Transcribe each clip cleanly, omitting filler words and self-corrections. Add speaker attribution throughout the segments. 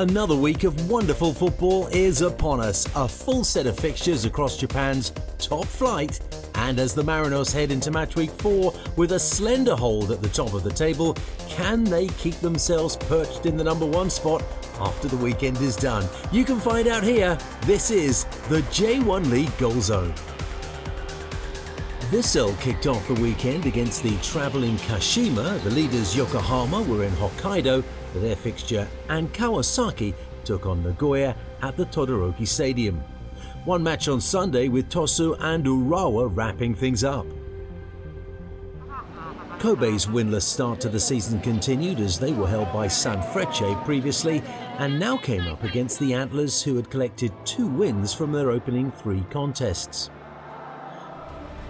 Speaker 1: Another week of wonderful football is upon us. A full set of fixtures across Japan's top flight. And as the Marinos head into Matchweek 4 with a slender hold at the top of the table, can they keep themselves perched in the number one spot after the weekend is done? You can find out here. This is the J1 League Goal Zone. Vissel kicked off the weekend against the travelling Kashima. The leaders Yokohama were in Hokkaido for their fixture, and Kawasaki took on Nagoya at the Todoroki Stadium. One match on Sunday with Tosu and Urawa wrapping things up. Kobe's winless start to the season continued as they were held by Sanfrecce previously and now came up against the Antlers, who had collected 2 wins from their opening 3 contests.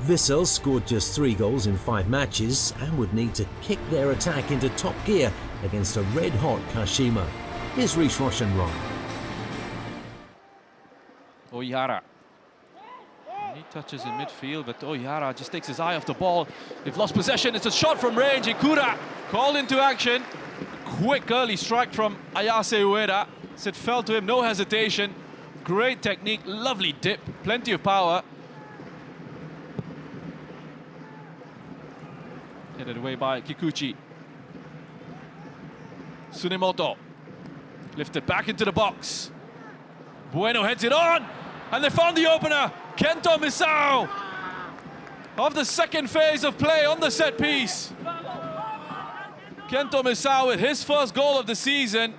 Speaker 1: Vissel scored just 3 goals in 5 matches and would need to kick their attack into top gear against a red-hot Kashima. Here's Reece Roshan-Ron.
Speaker 2: Oihara. He touches in midfield, but Oihara just takes his eye off the ball. They've lost possession. It's a shot from range. Ikura called into action. Quick early strike from Ayase Ueda. It fell to him, no hesitation. Great technique, lovely dip, plenty of power. Headed away by Kikuchi. Tsunemoto. Lifted back into the box. Bueno heads it on, and they found the opener. Kento Misao of the second phase of play on the set piece. Kento Misao with his first goal of the season.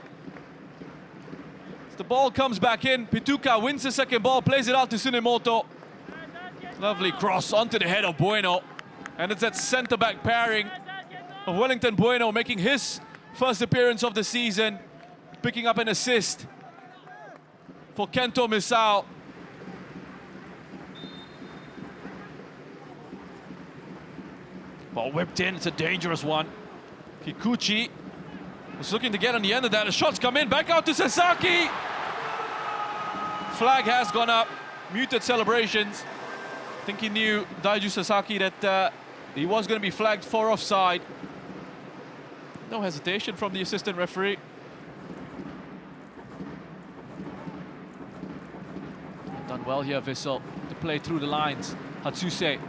Speaker 2: As the ball comes back in, Pituka wins the second ball, plays it out to Tsunemoto. Lovely cross onto the head of Bueno. And it's that centre-back pairing of Wellington Bueno making his first appearance of the season, picking up an assist for Kento Misao. Ball whipped in, it's a dangerous one. Kikuchi was looking to get on the end of that. The shots come in, back out to Sasaki. Flag has gone up, muted celebrations. I think he knew, Daiju Sasaki, that he was going to be flagged for offside. No hesitation from the assistant referee. Done well here, Vissel, to play through the lines. Hatsuse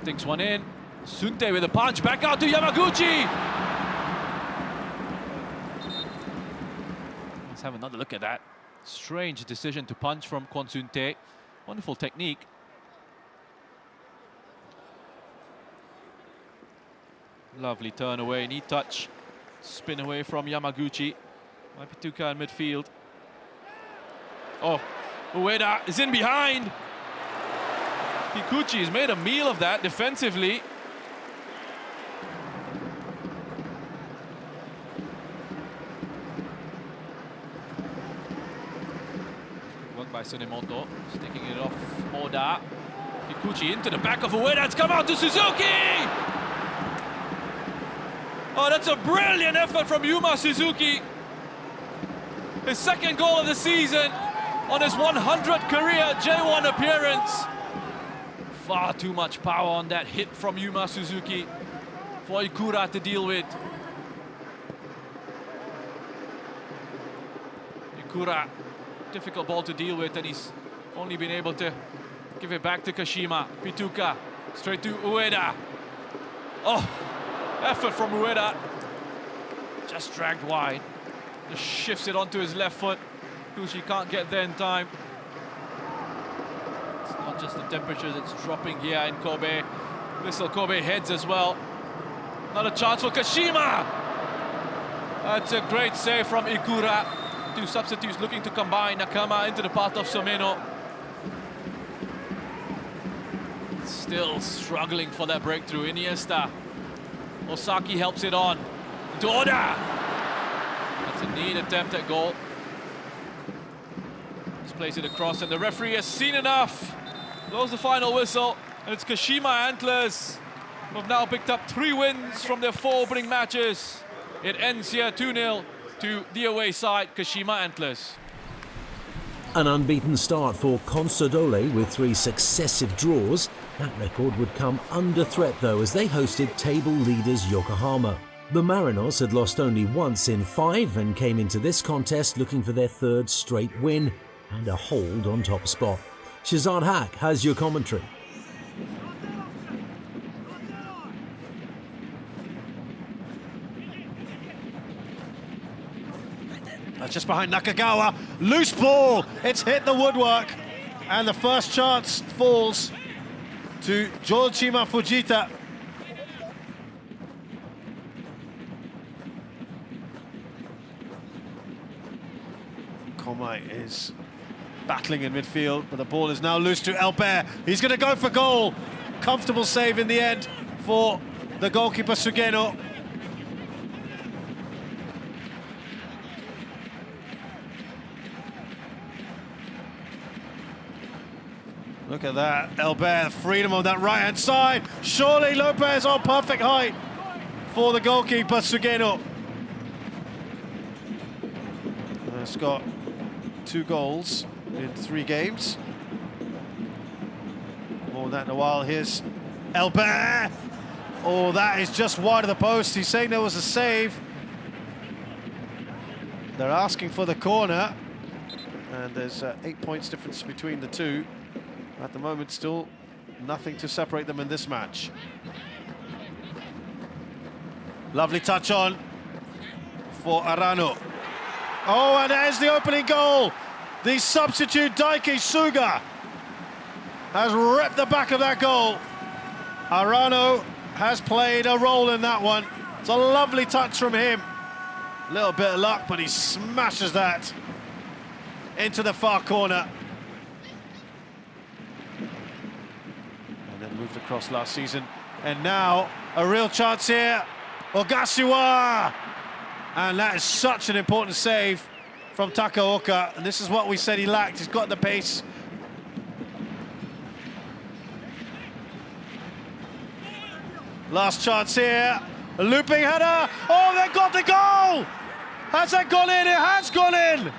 Speaker 2: thinks one in. Sunte with a punch, back out to Yamaguchi. Let's have another look at that. Strange decision to punch from Kwon Sunte. Wonderful technique. Lovely turn away, knee touch. Spin away from Yamaguchi. Pituka in midfield. Oh, Ueda is in behind. Kikuchi has made a meal of that defensively. Work by Tsunemoto, sticking it off Oda. Kikuchi into the back of Ueda, it's come out to Suzuki! Oh, that's a brilliant effort from Yuma Suzuki. His second goal of the season on his 100th career J1 appearance. Far too much power on that hit from Yuma Suzuki for Ikura to deal with. Ikura, difficult ball to deal with, and he's only been able to give it back to Kashima. Pituka, straight to Ueda. Oh! Effort from Ueda, just dragged wide. Just shifts it onto his left foot. Kushi can't get there in time. It's not just the temperature that's dropping here in Kobe. Vissel Kobe heads as well. Not a chance for Kashima. That's a great save from Ikura. 2 substitutes looking to combine. Nakama into the path of Someno. Still struggling for that breakthrough. Iniesta. Osaki helps it on to Oda. That's a neat attempt at goal. Just plays it across, and the referee has seen enough. Blows the final whistle, and it's Kashima Antlers who have now picked up 3 wins from their 4 opening matches. It ends here 2-0 to the away side, Kashima Antlers.
Speaker 1: An unbeaten start for Consadole with 3 successive draws. That record would come under threat though, as they hosted table leaders Yokohama. The Marinos had lost only once in 5 and came into this contest looking for their 3rd straight win and a hold on top spot. Shazad Haq has your commentary.
Speaker 3: That's just behind Nakagawa. Loose ball. It's hit the woodwork. And the first chance falls to Joshima Fujita. Komai is battling in midfield, but the ball is now loose to Elbert. He's going to go for goal. Comfortable save in the end for the goalkeeper Sugeno. Look at that, Elbert, freedom on that right-hand side. Surely Lopez on perfect height for the goalkeeper Sugeno. It's got 2 goals in 3 games. More than that in a while. Here's Elbert. Oh, that is just wide of the post. He's saying there was a save. They're asking for the corner. And there's 8 points difference between the two. At the moment, still nothing to separate them in this match. Lovely touch on for Arano. Oh, and there's the opening goal. The substitute Daiki Suga has ripped the back of that goal. Arano has played a role in that one. It's a lovely touch from him. A little bit of luck, but he smashes that into the far corner. And then moved across last season. And now a real chance here. Ogashiwa! And that is such an important save from Takaoka. And this is what we said he lacked. He's got the pace. Last chance here. A looping header. Oh, they got the goal! Has that gone in? It has gone in!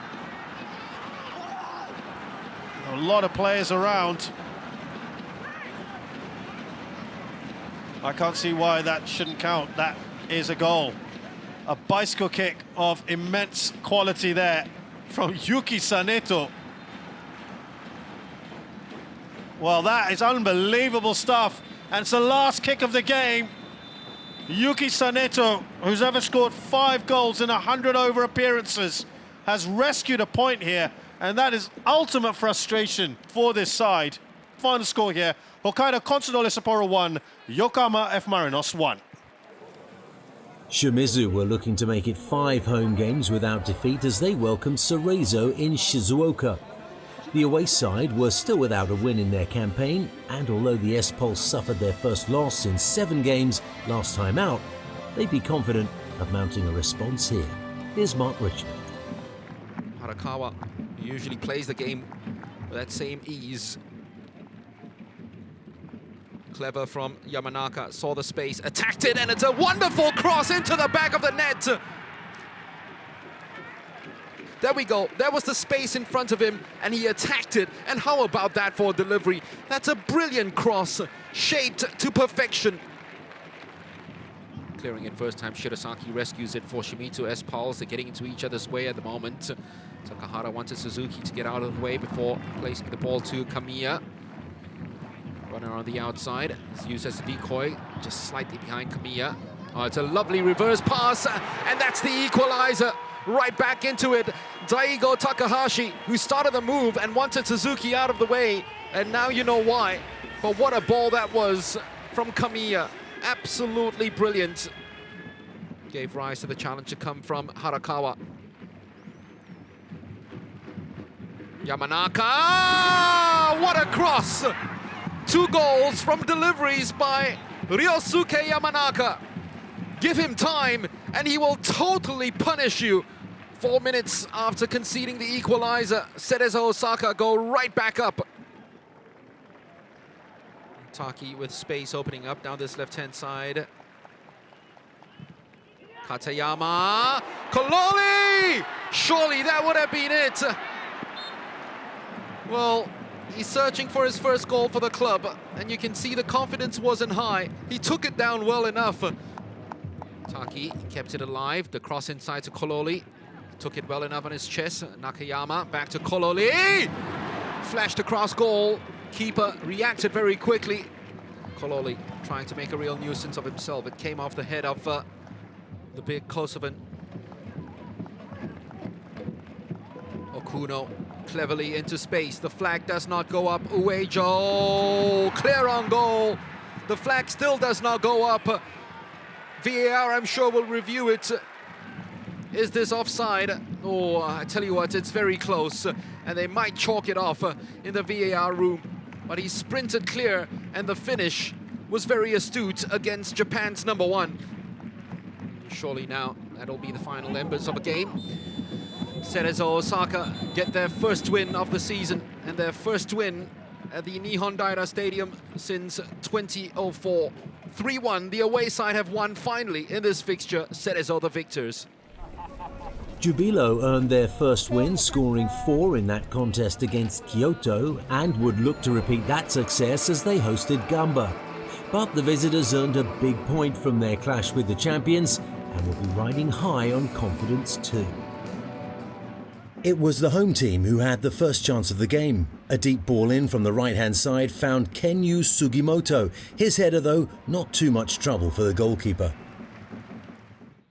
Speaker 3: A lot of players around. I can't see why that shouldn't count. That is a goal. A bicycle kick of immense quality there from Yuki Saneto. Well, that is unbelievable stuff. And it's the last kick of the game. Yuki Saneto, who's ever scored 5 goals in 100 over appearances, has rescued a point here. And that is ultimate frustration for this side. Final score here, Hokkaido Consadole Sapporo 1, Yokohama F. Marinos 1.
Speaker 1: Shimizu were looking to make it 5 home games without defeat as they welcomed Cerezo in Shizuoka. The away side were still without a win in their campaign, and although the S-Pulse suffered their first loss in 7 games last time out, they'd be confident of mounting a response here. Here's Mark Richmond.
Speaker 4: Harakawa usually plays the game with that same ease. Clever from Yamanaka, saw the space, attacked it, and it's a wonderful cross into the back of the net. There we go, there was the space in front of him, and he attacked it. And how about that for delivery? That's a brilliant cross, shaped to perfection. Clearing it first time, Shirasaki rescues it for Shimizu S-Pulse. They're getting into each other's way at the moment. Takahara wanted Suzuki to get out of the way before placing the ball to Kamiya. Runner on the outside, it's used as a decoy, just slightly behind Kamiya. Oh, it's a lovely reverse pass, and that's the equalizer. Right back into it. Daigo Takahashi, who started the move and wanted Suzuki out of the way, and now you know why. But what a ball that was from Kamiya. Absolutely brilliant. Gave rise to the challenge to come from Harakawa. Yamanaka! What a cross! 2 goals from deliveries by Ryosuke Yamanaka. Give him time and he will totally punish you. 4 minutes after conceding the equalizer, Cerezo Osaka go right back up. Taki with space opening up down this left-hand side. Katayama, Kololi! Surely that would have been it. Well, he's searching for his first goal for the club, and you can see the confidence wasn't high. He took it down well enough. Taki kept it alive. The cross inside to Kololi. Took it well enough on his chest. Nakayama back to Kololi. Flashed across goal. Keeper reacted very quickly. Kololi trying to make a real nuisance of himself. It came off the head of the big Kosovan. Okuno cleverly into space. The flag does not go up. Uejo clear on goal. The flag still does not go up. VAR, I'm sure, will review it. Is this offside? Oh, I tell you what, it's very close. And they might chalk it off in the VAR room. But he sprinted clear, and the finish was very astute against Japan's #1. Surely now, that'll be the final embers of a game. Cerezo Osaka get their first win of the season, and their first win at the Nihon Daira Stadium since 2004. 3-1, the away side have won finally in this fixture. Cerezo the victors.
Speaker 1: Jubilo earned their first win, scoring 4 in that contest against Kyoto, and would look to repeat that success as they hosted Gamba. But the visitors earned a big point from their clash with the champions and will be riding high on confidence too. It was the home team who had the first chance of the game. A deep ball in from the right-hand side found Kenyu Sugimoto. His header, though, not too much trouble for the goalkeeper.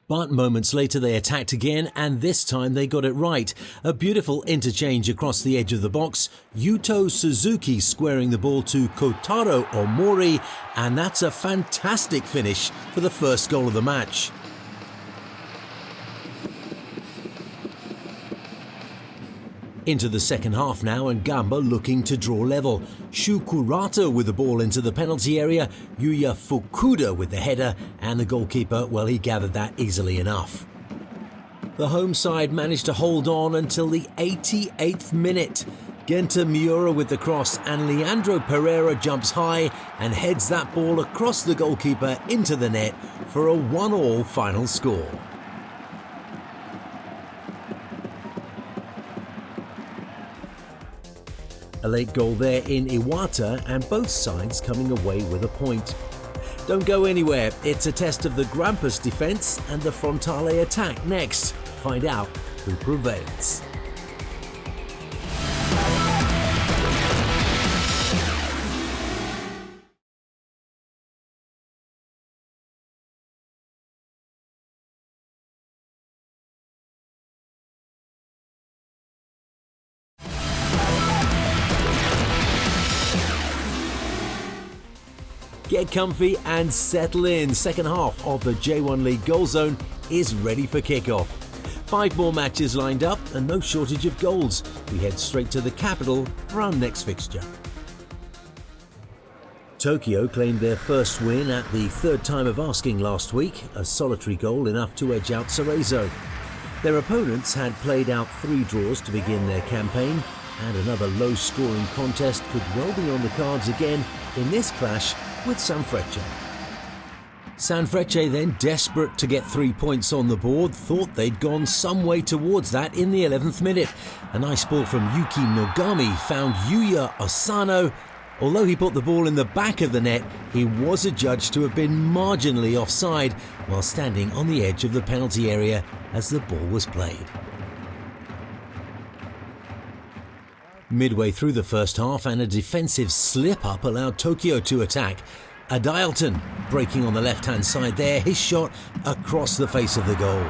Speaker 1: But moments later they attacked again, and this time they got it right. A beautiful interchange across the edge of the box. Yuto Suzuki squaring the ball to Kotaro Omori, and that's a fantastic finish for the first goal of the match. Into the second half now, and Gamba looking to draw level. Shukurata with the ball into the penalty area, Yuya Fukuda with the header, and the goalkeeper, well, he gathered that easily enough. The home side managed to hold on until the 88th minute. Genta Miura with the cross, and Leandro Pereira jumps high and heads that ball across the goalkeeper into the net for a 1-1 final score. A late goal there in Iwata, and both sides coming away with a point. Don't go anywhere, it's a test of the Grampus defence and the Frontale attack next. Find out who prevails. Get comfy and settle in. Second half of the J1 League Goal Zone is ready for kickoff. 5 more matches lined up and no shortage of goals. We head straight to the capital for our next fixture. Tokyo claimed their first win at the third time of asking last week, a solitary goal enough to edge out Cerezo. Their opponents had played out 3 draws to begin their campaign, and another low-scoring contest could well be on the cards again in this clash with Sanfrecce. Sanfrecce, then desperate to get 3 points on the board, thought they'd gone some way towards that in the 11th minute. A nice ball from Yuki Nogami found Yuya Asano. Although he put the ball in the back of the net, he was adjudged to have been marginally offside while standing on the edge of the penalty area as the ball was played. Midway through the first half, and a defensive slip-up allowed Tokyo to attack. Adilton breaking on the left-hand side there, his shot across the face of the goal.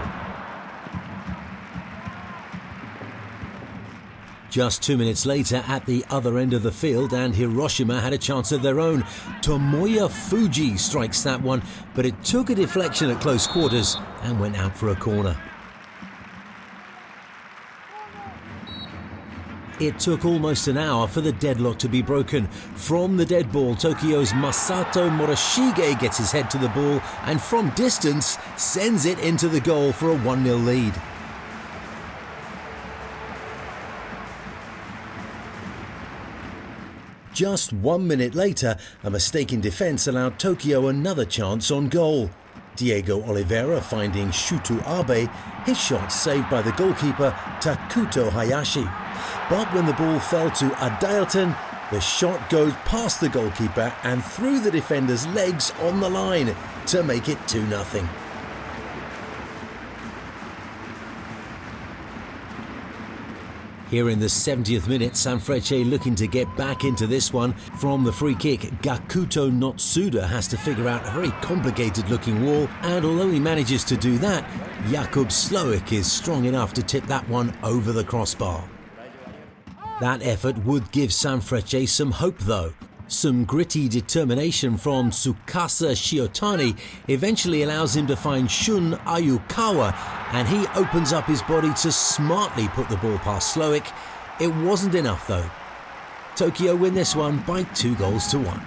Speaker 1: Just 2 minutes later, at the other end of the field, and Hiroshima had a chance of their own. Tomoya Fuji strikes that one, but it took a deflection at close quarters and went out for a corner. It took almost an hour for the deadlock to be broken. From the dead ball, Tokyo's Masato Morishige gets his head to the ball and from distance sends it into the goal for a 1-0 lead. Just 1 minute later, a mistake in defence allowed Tokyo another chance on goal. Diego Oliveira finding Shuto Abe, his shot saved by the goalkeeper Takuto Hayashi. But when the ball fell to Adilton, the shot goes past the goalkeeper and through the defender's legs on the line to make it 2-0. Here in the 70th minute, Sanfrecce looking to get back into this one. From the free kick, Gakuto Notsuda has to figure out a very complicated looking wall, and although he manages to do that, Jakub Sloik is strong enough to tip that one over the crossbar. That effort would give Sanfrecce some hope though. Some gritty determination from Tsukasa Shiotani eventually allows him to find Shun Ayukawa, and he opens up his body to smartly put the ball past Sloik. It wasn't enough though. Tokyo win this one by 2-1.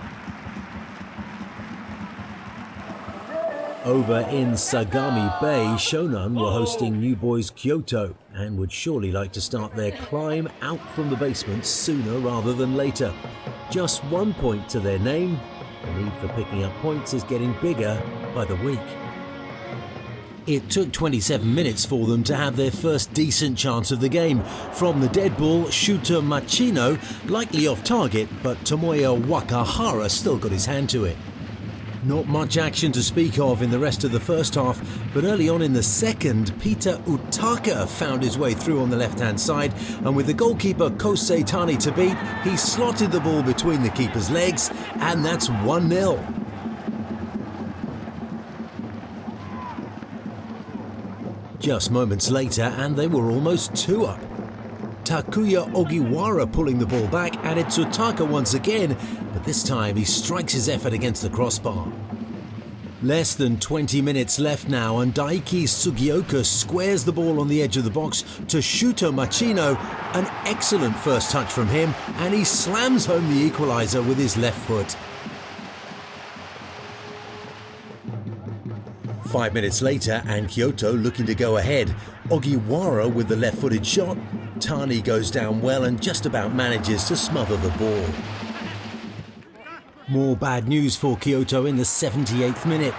Speaker 1: Over in Sagami Bay, Shonan were hosting New Boys Kyoto and would surely like to start their climb out from the basement sooner rather than later. Just 1 point to their name. The need for picking up points is getting bigger by the week. It took 27 minutes for them to have their first decent chance of the game. From the dead ball, Shuta Machino, likely off target, but Tomoya Wakahara still got his hand to it. Not much action to speak of in the rest of the first half, but early on in the second, Peter Utaka found his way through on the left-hand side, and with the goalkeeper Kosei Tani to beat, he slotted the ball between the keeper's legs, and that's 1-0. Just moments later, and they were almost 2 up. Takuya Ogiwara pulling the ball back, and it's Utaka once again, but this time he strikes his effort against the crossbar. Less than 20 minutes left now, and Daiki Sugioka squares the ball on the edge of the box to Shuto Machino. An excellent first touch from him, and he slams home the equaliser with his left foot. 5 minutes later, and Kyoto looking to go ahead. Ogiwara with the left-footed shot. Tani goes down well and just about manages to smother the ball. More bad news for Kyoto in the 78th minute.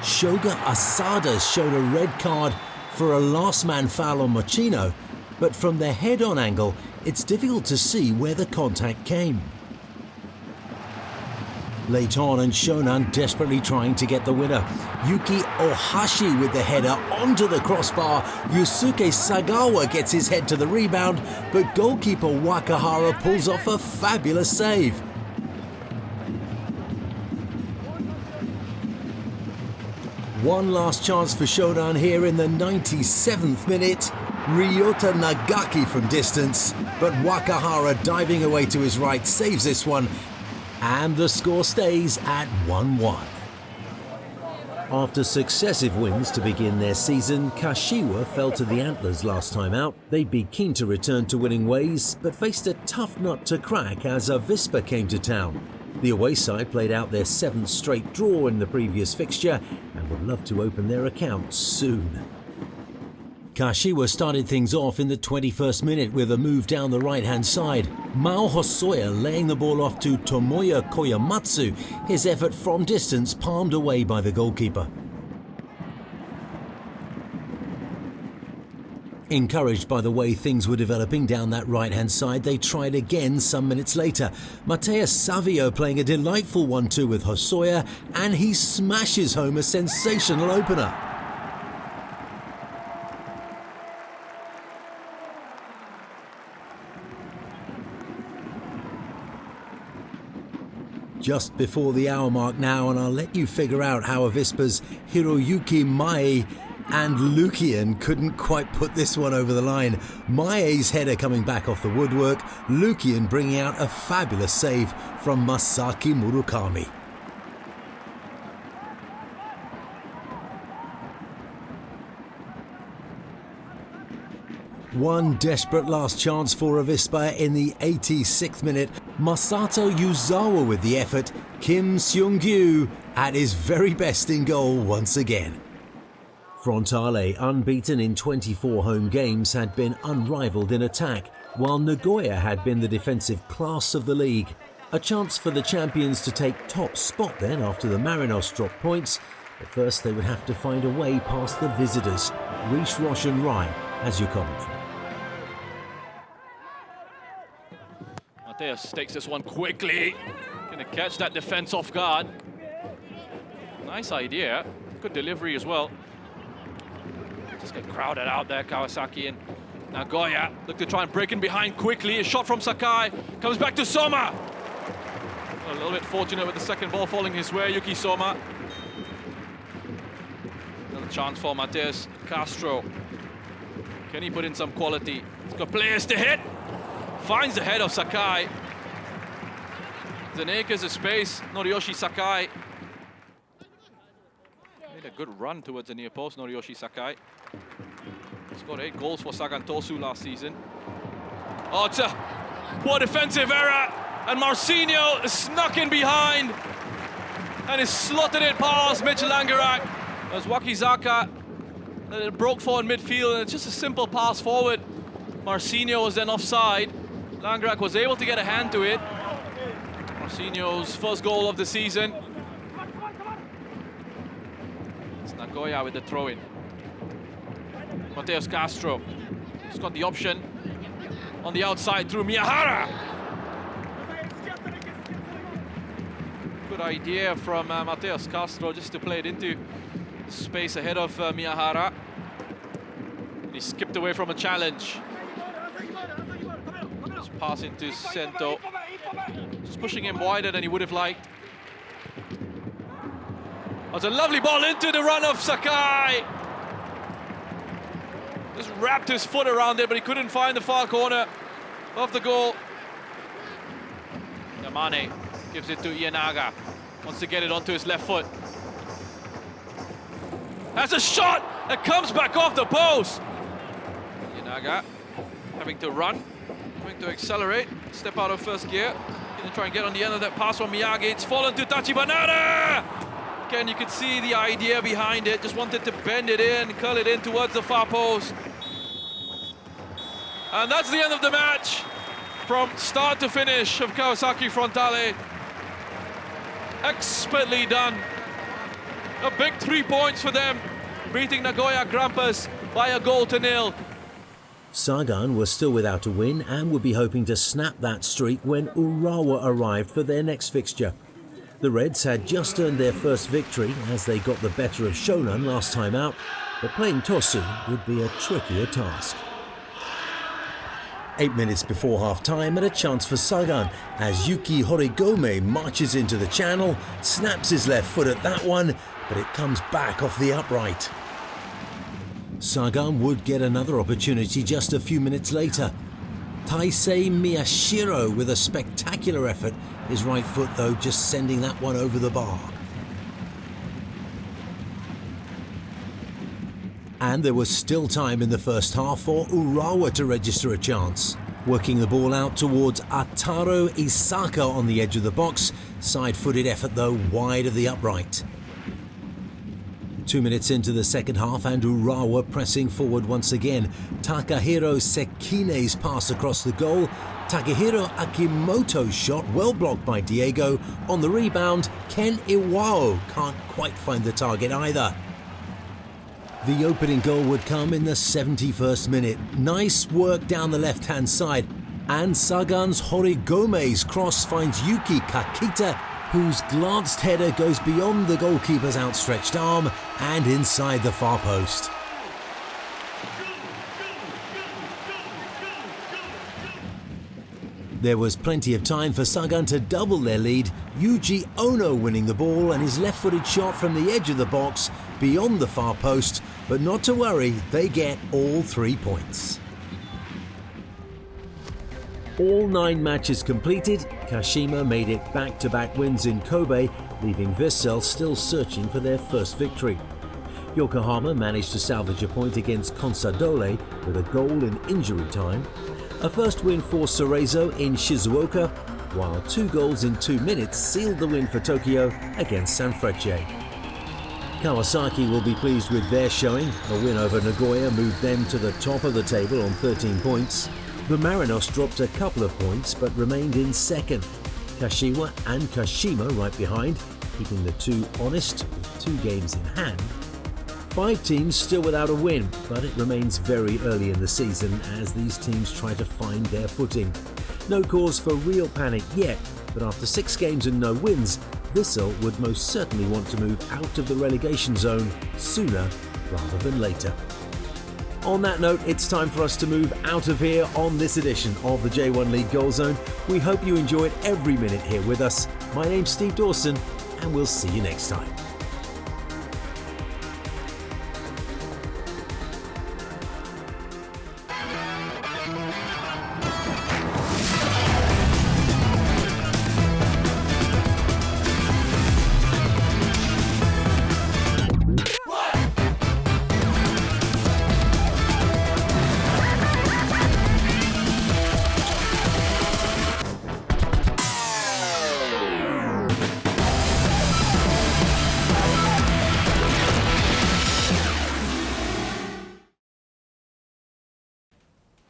Speaker 1: Shoga Asada showed a red card for a last-man foul on Machino, but from the head-on angle, it's difficult to see where the contact came. Late on, and Shonan desperately trying to get the winner. Yuki Ohashi with the header onto the crossbar. Yusuke Sagawa gets his head to the rebound, but goalkeeper Wakahara pulls off a fabulous save. One last chance for Shonan here in the 97th minute. Ryota Nagaki from distance, but Wakahara diving away to his right saves this one, and the score stays at 1-1. After successive wins to begin their season, Kashiwa fell to the Antlers last time out. They'd be keen to return to winning ways, but faced a tough nut to crack as Avispa came to town. The away side played out their 7th straight draw in the previous fixture and would love to open their account soon. Kashiwa started things off in the 21st minute with a move down the right-hand side. Mao Hosoya laying the ball off to Tomoya Koyamatsu, his effort from distance palmed away by the goalkeeper. Encouraged by the way things were developing down that right-hand side, they tried again some minutes later. Mateus Savio playing a delightful 1-2 with Hosoya, and he smashes home a sensational opener. Just before the hour mark now, and I'll let you figure out how Avispa's Hiroyuki Mae and Lukian couldn't quite put this one over the line. Mae's header coming back off the woodwork, Lukian bringing out a fabulous save from Masaki Murakami. One desperate last chance for Avispa in the 86th minute. Masato Yuzawa with the effort. Kim Seung-gyu at his very best in goal once again. Frontale, unbeaten in 24 home games, had been unrivaled in attack, while Nagoya had been the defensive class of the league. A chance for the champions to take top spot then after the Marinos dropped points, but first they would have to find a way past the visitors. Rish Roshan Rai as your commentary.
Speaker 2: Mateus takes this one quickly. Gonna catch that defense off guard. Nice idea. Good delivery as well. Just get crowded out there, Kawasaki, and Nagoya look to try and break in behind quickly. A shot from Sakai. Comes back to Soma. A little bit fortunate with the second ball falling his way, Yuki Soma. Another chance for Mateus Castro. Can he put in some quality? He's got players to hit. Finds the head of Sakai. There's an acres of space. Noriyoshi Sakai. Made a good run towards the near post, Noriyoshi Sakai. Scored 8 goals for Sagan Tosu last season. Oh, it's a poor defensive error. And Marcinho snuck in behind. And is slotted it past Mitch Langerak. As Wakizaka broke forward midfield, and it's just a simple pass forward. Marcinho was then offside. Langerak was able to get a hand to it. Marcinho's first goal of the season. It's Nagoya with the throw-in. Mateus Castro. He's got the option on the outside through Miyahara. Good idea from Mateus Castro just to play it into space ahead of Miyahara. And he skipped away from a challenge. Just pass into Sento. Just pushing him wider than he would have liked. That's a lovely ball into the run of Sakai. Just wrapped his foot around it, but he couldn't find the far corner of the goal. Yamane gives it to Ienaga. Wants to get it onto his left foot. That's a shot that comes back off the post. Ienaga having to run, having to accelerate, step out of first gear. Gonna try and get on the end of that pass from Miyagi. It's fallen to Tachibanara. Again, you can see the idea behind it. Just wanted to bend it in, curl it in towards the far post. And that's the end of the match. From start to finish of Kawasaki Frontale. Expertly done. A big 3 points for them, beating Nagoya Grampus by a 1-0.
Speaker 1: Sagan was still without a win and would be hoping to snap that streak when Urawa arrived for their next fixture. The Reds had just earned their first victory as they got the better of Shonan last time out, but playing Tosu would be a trickier task. 8 minutes before half-time and a chance for Sagan as Yuki Horigome marches into the channel, snaps his left foot at that one, but it comes back off the upright. Sagan would get another opportunity just a few minutes later. Taisei Miyashiro with a spectacular effort, his right foot though just sending that one over the bar. And there was still time in the first half for Urawa to register a chance. Working the ball out towards Ataro Isaka on the edge of the box, side-footed effort though wide of the upright. 2 minutes into the second half and Urawa pressing forward once again. Takahiro Sekine's pass across the goal. Takahiro Akimoto's shot well blocked by Diego. On the rebound, Ken Iwao can't quite find the target either. The opening goal would come in the 71st minute. Nice work down the left-hand side. And Sagan's Horigome's cross finds Yuki Kakita, whose glanced header goes beyond the goalkeeper's outstretched arm and inside the far post. There was plenty of time for Sagan to double their lead, Yuji Ono winning the ball and his left-footed shot from the edge of the box beyond the far post, but not to worry, they get all 3 points. All 9 matches completed, Kashima made it back-to-back wins in Kobe, leaving Vissel still searching for their first victory. Yokohama managed to salvage a point against Consadole with a goal in injury time. A first win for Cerezo in Shizuoka, while 2 goals in 2 minutes sealed the win for Tokyo against Sanfrecce. Kawasaki will be pleased with their showing. A win over Nagoya moved them to the top of the table on 13 points. The Marinos dropped a couple of points but remained in second. Kashiwa and Kashima right behind, keeping the two honest with 2 games in hand. 5 teams still without a win, but it remains very early in the season as these teams try to find their footing. No cause for real panic yet, but after 6 games and no wins, Vissel would most certainly want to move out of the relegation zone sooner rather than later. On that note, it's time for us to move out of here on this edition of the J1 League Goal Zone. We hope you enjoyed every minute here with us. My name's Steve Dawson, and we'll see you next time.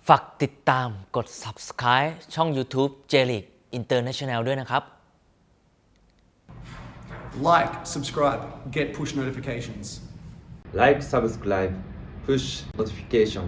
Speaker 5: ฝากติดตามกด Subscribe ช่อง YouTube J.League International ด้วยนะครับ
Speaker 6: Like, subscribe, get push notifications.
Speaker 7: Like, subscribe, push notification.